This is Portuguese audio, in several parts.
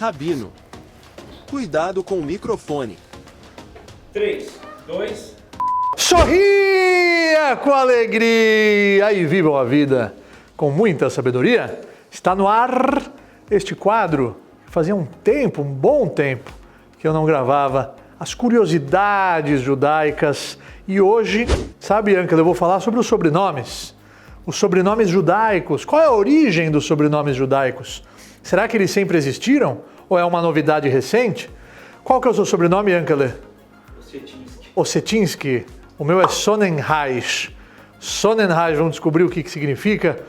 Rabino. Cuidado com o microfone. 3, 2... Sorria com alegria e vivam a vida com muita sabedoria. Está no ar este quadro. Fazia um bom tempo, que eu não gravava as curiosidades judaicas. E hoje, sabe, Anca, eu vou falar sobre os sobrenomes. Os sobrenomes judaicos. Qual é a origem dos sobrenomes judaicos? Será que eles sempre existiram? Ou é uma novidade recente? Qual que é o seu sobrenome, Ankele? Ossetinsky. O meu é Sonnenreich. Sonnenreich, vamos descobrir o que significa.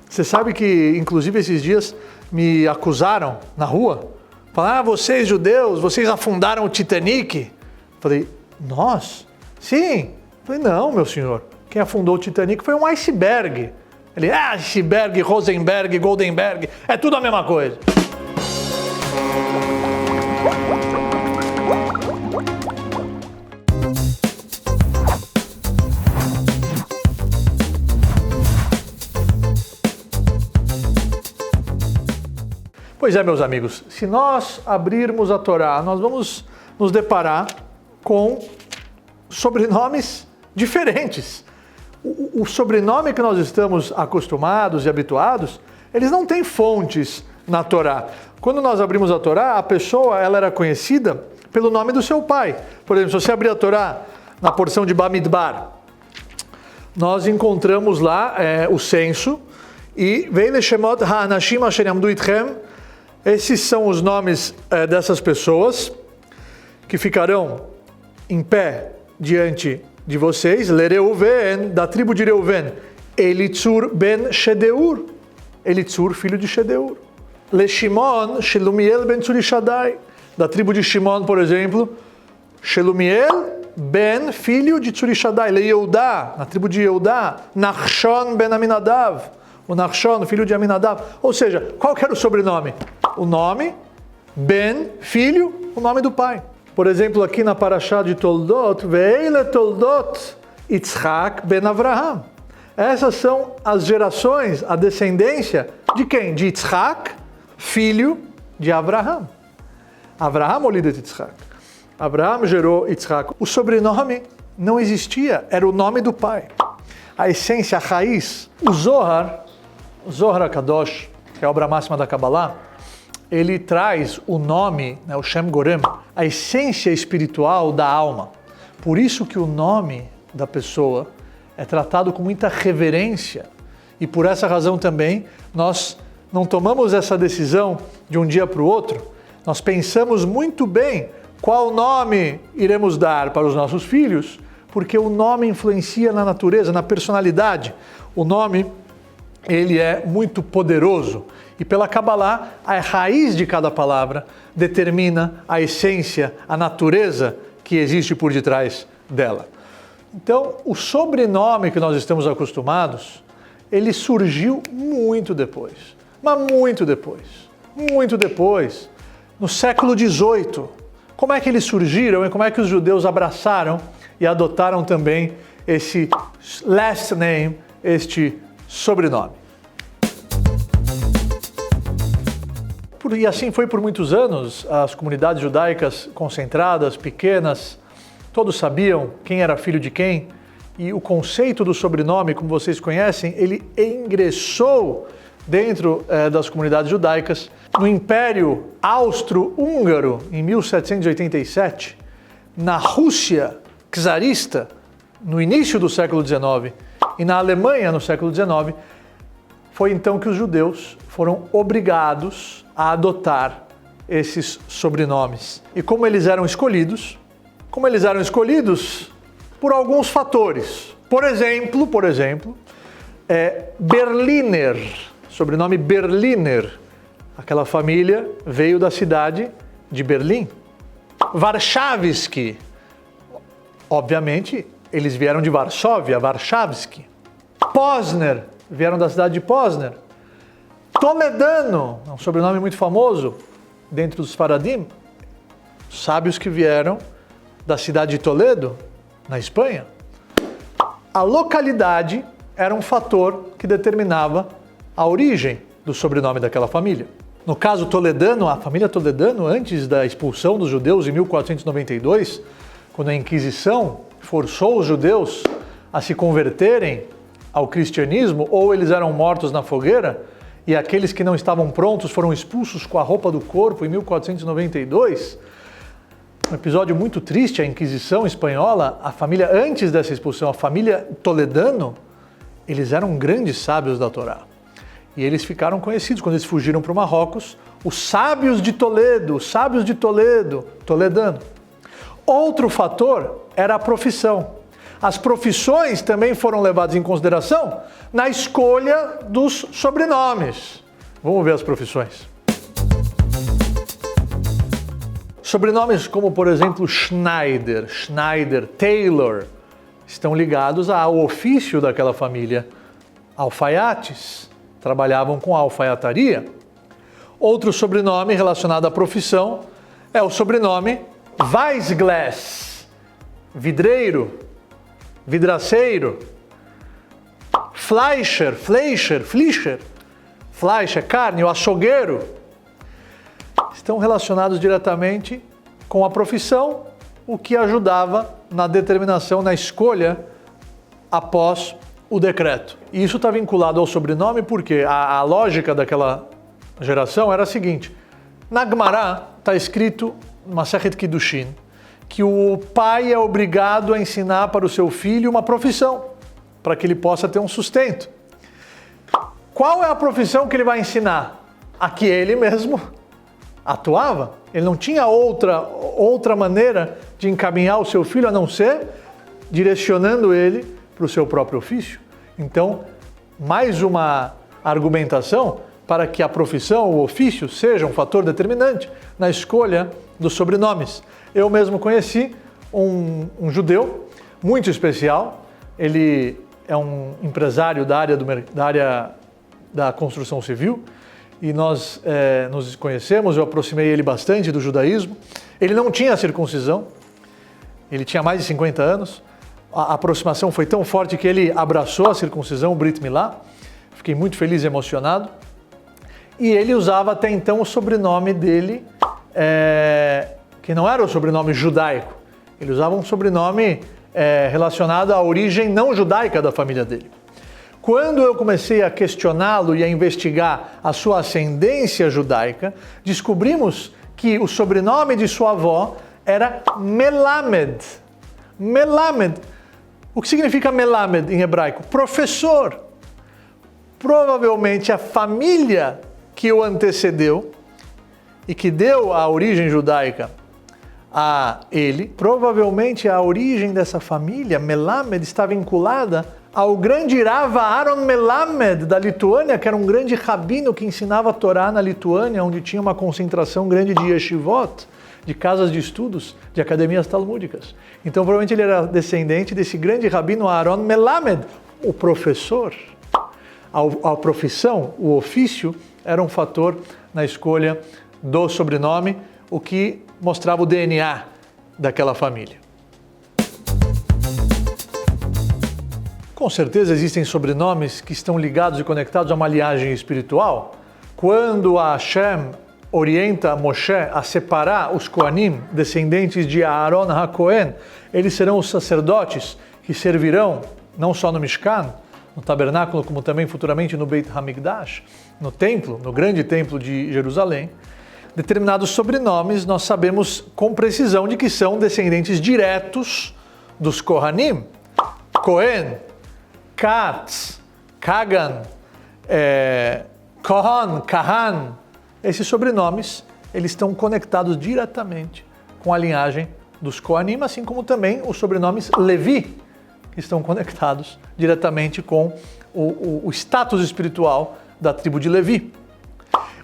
Você sabe que, inclusive, esses dias me acusaram na rua. Falaram, vocês judeus, vocês afundaram o Titanic? Falei, nós? Sim. Falei, não, meu senhor. Quem afundou o Titanic foi um iceberg. Ele, iceberg, Rosenberg, Goldenberg, é tudo a mesma coisa. Pois é, meus amigos, se nós abrirmos a Torá, nós vamos nos deparar com sobrenomes diferentes. O sobrenome que nós estamos acostumados e habituados, eles não têm fontes na Torá. Quando nós abrimos a Torá, a pessoa ela era conhecida pelo nome do seu pai. Por exemplo, se você abrir a Torá na porção de Bamidbar, nós encontramos lá o censo e Veile Shemot Ha'anashim Asher Yamdu Itchem. Esses são os nomes dessas pessoas que ficarão em pé diante de vocês. Lereuven, da tribo de Reuven, Elitzur ben Shedeur, Elitzur, filho de Shedeur. Leshimon, Shelumiel ben Tsurishadai, da tribo de Shimon, por exemplo, Shelumiel ben, filho de Tsurishadai. Leyeudá, na tribo de Yeudá, Nachshon ben Aminadav, o Nachshon, filho de Aminadav. Ou seja, qual que era o sobrenome? O nome, Ben, filho, o nome do pai. Por exemplo, aqui na Parashá de Toldot, Veile Toldot Yitzhak ben Avraham. Essas são as gerações, a descendência de quem? De Yitzhak, filho de Avraham. Avraham olidet Yitzhak. Avraham gerou Yitzhak. O sobrenome não existia, era o nome do pai. A essência, a raiz. O Zohar HaKadosh, que é a obra máxima da Kabbalah, ele traz o nome, o Shem Gorem, a essência espiritual da alma. Por isso que o nome da pessoa é tratado com muita reverência. E por essa razão também, nós não tomamos essa decisão de um dia para o outro. Nós pensamos muito bem qual nome iremos dar para os nossos filhos, porque o nome influencia na natureza, na personalidade. O nome, ele é muito poderoso. E pela Kabbalah, a raiz de cada palavra determina a essência, a natureza que existe por detrás dela. Então, o sobrenome que nós estamos acostumados, ele surgiu muito depois. Mas muito depois, no século XVIII. Como é que eles surgiram e como é que os judeus abraçaram e adotaram também esse last name, este sobrenome? E assim foi por muitos anos, as comunidades judaicas concentradas, pequenas, todos sabiam quem era filho de quem, e o conceito do sobrenome, como vocês conhecem, ele ingressou dentro das comunidades judaicas. No Império Austro-Húngaro, em 1787, na Rússia czarista, no início do século XIX, e na Alemanha, no século XIX, foi então que os judeus foram obrigados a adotar esses sobrenomes. E como eles eram escolhidos? Como eles eram escolhidos? Por alguns fatores. Por exemplo, Berliner, sobrenome Berliner. Aquela família veio da cidade de Berlim. Warszawski, obviamente, eles vieram de Varsóvia, Warszawski. Posner, vieram da cidade de Posner. Toledano, um sobrenome muito famoso dentro dos Faradim, sábios que vieram da cidade de Toledo, na Espanha. A localidade era um fator que determinava a origem do sobrenome daquela família. No caso toledano, a família Toledano, antes da expulsão dos judeus em 1492, quando a Inquisição forçou os judeus a se converterem ao cristianismo, ou eles eram mortos na fogueira, e aqueles que não estavam prontos foram expulsos com a roupa do corpo em 1492, um episódio muito triste, a Inquisição espanhola, a família, antes dessa expulsão, a família Toledano, eles eram grandes sábios da Torá. E eles ficaram conhecidos quando eles fugiram para o Marrocos, os sábios de Toledo, Toledano. Outro fator era a profissão. As profissões também foram levadas em consideração na escolha dos sobrenomes. Vamos ver as profissões. Sobrenomes como, por exemplo, Schneider, Taylor, estão ligados ao ofício daquela família. Alfaiates trabalhavam com alfaiataria. Outro sobrenome relacionado à profissão é o sobrenome Weissglass, vidreiro, vidraceiro. Fleischer, carne, o açougueiro. Estão relacionados diretamente com a profissão, o que ajudava na determinação, na escolha após o decreto. E isso está vinculado ao sobrenome porque a lógica daquela geração era a seguinte: na Gemara está escrito, Masechet Kiddushin, que o pai é obrigado a ensinar para o seu filho uma profissão, para que ele possa ter um sustento. Qual é a profissão que ele vai ensinar? A que ele mesmo atuava. Ele não tinha outra maneira de encaminhar o seu filho a não ser direcionando ele para o seu próprio ofício. Então, mais uma argumentação para que a profissão, o ofício, seja um fator determinante na escolha dos sobrenomes. Eu mesmo conheci um judeu muito especial. Ele é um empresário da área da construção civil e nós nos conhecemos. Eu aproximei ele bastante do judaísmo. Ele não tinha circuncisão, ele tinha mais de 50 anos. A aproximação foi tão forte que ele abraçou a circuncisão, o Brit Milá. Fiquei muito feliz e emocionado. E ele usava até então o sobrenome dele, que não era o sobrenome judaico. Ele usava um sobrenome relacionado à origem não judaica da família dele. Quando eu comecei a questioná-lo e a investigar a sua ascendência judaica, descobrimos que o sobrenome de sua avó era Melamed. Melamed. O que significa Melamed em hebraico? Professor. Provavelmente a família que o antecedeu e que deu a origem judaica a ele, provavelmente a origem dessa família, Melamed, está vinculada ao grande Rav Aaron Melamed da Lituânia, que era um grande rabino que ensinava a Torá na Lituânia, onde tinha uma concentração grande de yeshivot, de casas de estudos, de academias talmúdicas. Então, provavelmente ele era descendente desse grande rabino Aaron Melamed, o professor. A profissão, o ofício, era um fator na escolha do sobrenome, o que mostrava o DNA daquela família. Com certeza existem sobrenomes que estão ligados e conectados a uma linhagem espiritual. Quando a Hashem orienta Moshe a separar os Kohanim, descendentes de Aaron HaKohen, eles serão os sacerdotes que servirão não só no Mishkan, no tabernáculo, como também futuramente no Beit HaMikdash, no templo, no grande templo de Jerusalém. Determinados sobrenomes nós sabemos com precisão de que são descendentes diretos dos Kohanim. Kohen, Katz, Kagan, Kohan, Kahan. Esses sobrenomes, eles estão conectados diretamente com a linhagem dos Kohanim, assim como também os sobrenomes Levi, que estão conectados diretamente com o status espiritual da tribo de Levi.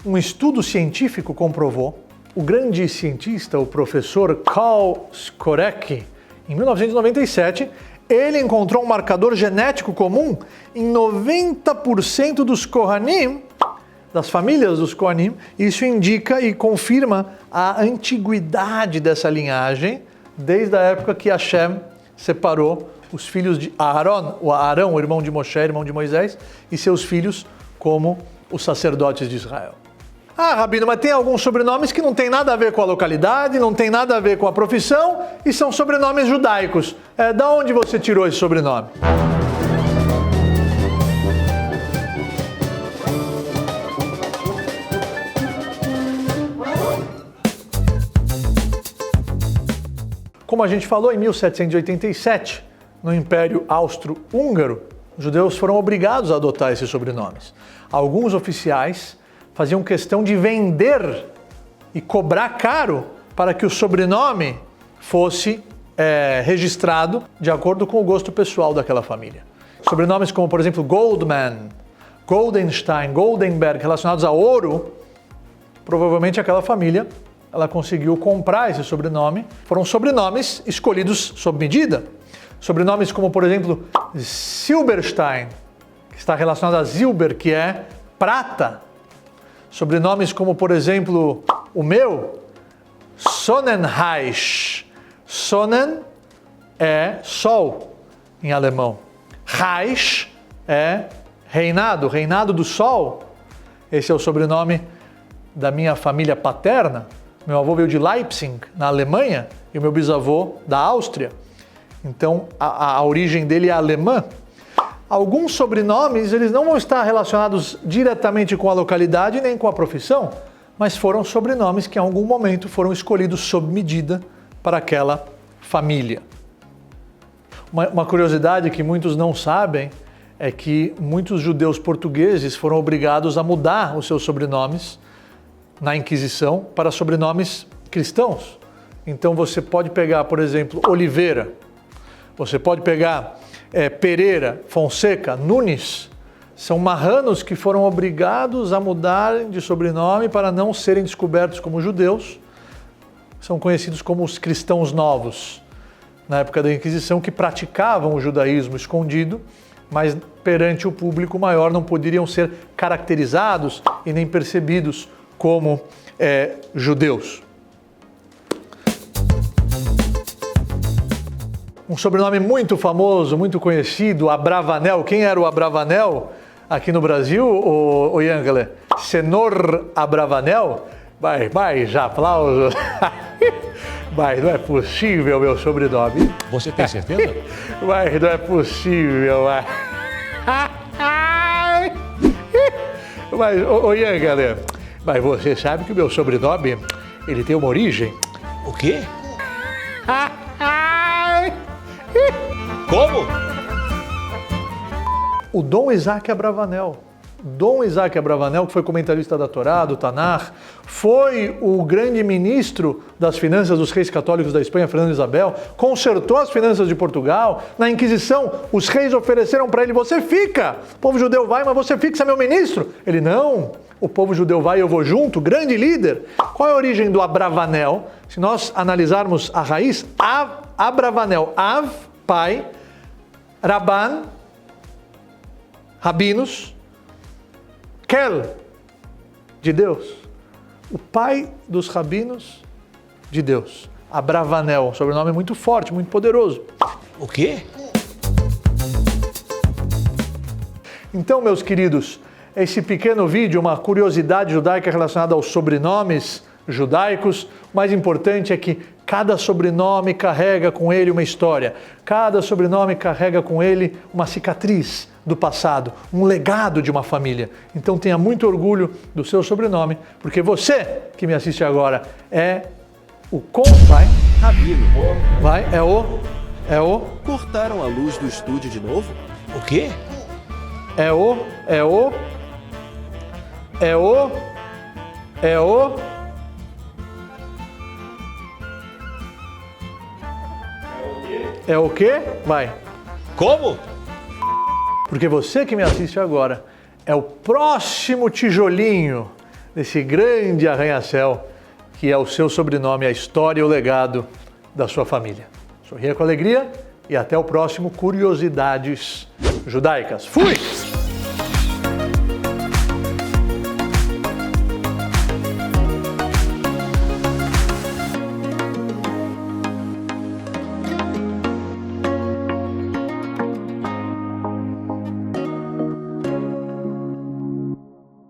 Um estudo científico comprovou, o grande cientista, o professor Karl Skorecki, em 1997, ele encontrou um marcador genético comum em 90% dos Kohanim, das famílias dos Kohanim. Isso indica e confirma a antiguidade dessa linhagem, desde a época que Hashem separou os filhos de Aaron, o irmão de Moshe, irmão de Moisés, e seus filhos como os sacerdotes de Israel. Ah, Rabino, mas tem alguns sobrenomes que não tem nada a ver com a localidade, não tem nada a ver com a profissão e são sobrenomes judaicos. Da onde você tirou esse sobrenome? Como a gente falou, em 1787, no Império Austro-Húngaro, os judeus foram obrigados a adotar esses sobrenomes. Alguns oficiais faziam questão de vender e cobrar caro para que o sobrenome fosse registrado de acordo com o gosto pessoal daquela família. Sobrenomes como, por exemplo, Goldman, Goldenstein, Goldenberg, relacionados a ouro, provavelmente aquela família ela conseguiu comprar esse sobrenome. Foram sobrenomes escolhidos sob medida. Sobrenomes como, por exemplo, Silberstein, que está relacionado a Silber, que é prata. Sobrenomes como, por exemplo, o meu, Sonnenreich. Sonnen é sol em alemão. Reich é reinado, reinado do sol. Esse é o sobrenome da minha família paterna. Meu avô veio de Leipzig, na Alemanha, e o meu bisavô da Áustria. Então, a origem dele é alemã. Alguns sobrenomes, eles não vão estar relacionados diretamente com a localidade nem com a profissão, mas foram sobrenomes que em algum momento foram escolhidos sob medida para aquela família. Uma curiosidade que muitos não sabem é que muitos judeus portugueses foram obrigados a mudar os seus sobrenomes na Inquisição para sobrenomes cristãos. Então você pode pegar, por exemplo, Oliveira, você pode pegar Pereira, Fonseca, Nunes. São marranos que foram obrigados a mudar de sobrenome para não serem descobertos como judeus. São conhecidos como os cristãos novos, na época da Inquisição, que praticavam o judaísmo escondido, mas perante o público maior não poderiam ser caracterizados e nem percebidos como judeus. Um sobrenome muito famoso, muito conhecido, Abravanel. Quem era o Abravanel aqui no Brasil, o Yankele? Senor Abravanel? Vai, já aplausos. Mas não é possível meu sobrenome. Você tem certeza? Mas não é possível. Mas, Yankele, mas você sabe que o meu sobrenome, ele tem uma origem? O quê? Como? O Dom Isaac Abravanel. Dom Isaac Abravanel, que foi comentarista da Torá, do Tanar, foi o grande ministro das finanças dos reis católicos da Espanha, Fernando e Isabel, consertou as finanças de Portugal. Na Inquisição, os reis ofereceram para ele: você fica, o povo judeu vai, mas você fixa meu ministro. Ele: não, o povo judeu vai e eu vou junto, grande líder. Qual é a origem do Abravanel? Se nós analisarmos a raiz, Abravanel, Av, pai, Rabban, rabinos, Kel, de Deus, o pai dos rabinos de Deus. Abravanel, um sobrenome muito forte, muito poderoso. O quê? Então, meus queridos, esse pequeno vídeo, uma curiosidade judaica relacionada aos sobrenomes judaicos. O mais importante é que cada sobrenome carrega com ele uma história. Cada sobrenome carrega com ele uma cicatriz do passado, um legado de uma família. Então tenha muito orgulho do seu sobrenome, porque você que me assiste agora é o vai, Rabino, vai, é o cortaram a luz do estúdio de novo? O quê? é o quê? Vai. Como? Porque você que me assiste agora é o próximo tijolinho desse grande arranha-céu que é o seu sobrenome, a história e o legado da sua família. Sorria com alegria e até o próximo Curiosidades Judaicas. Fui!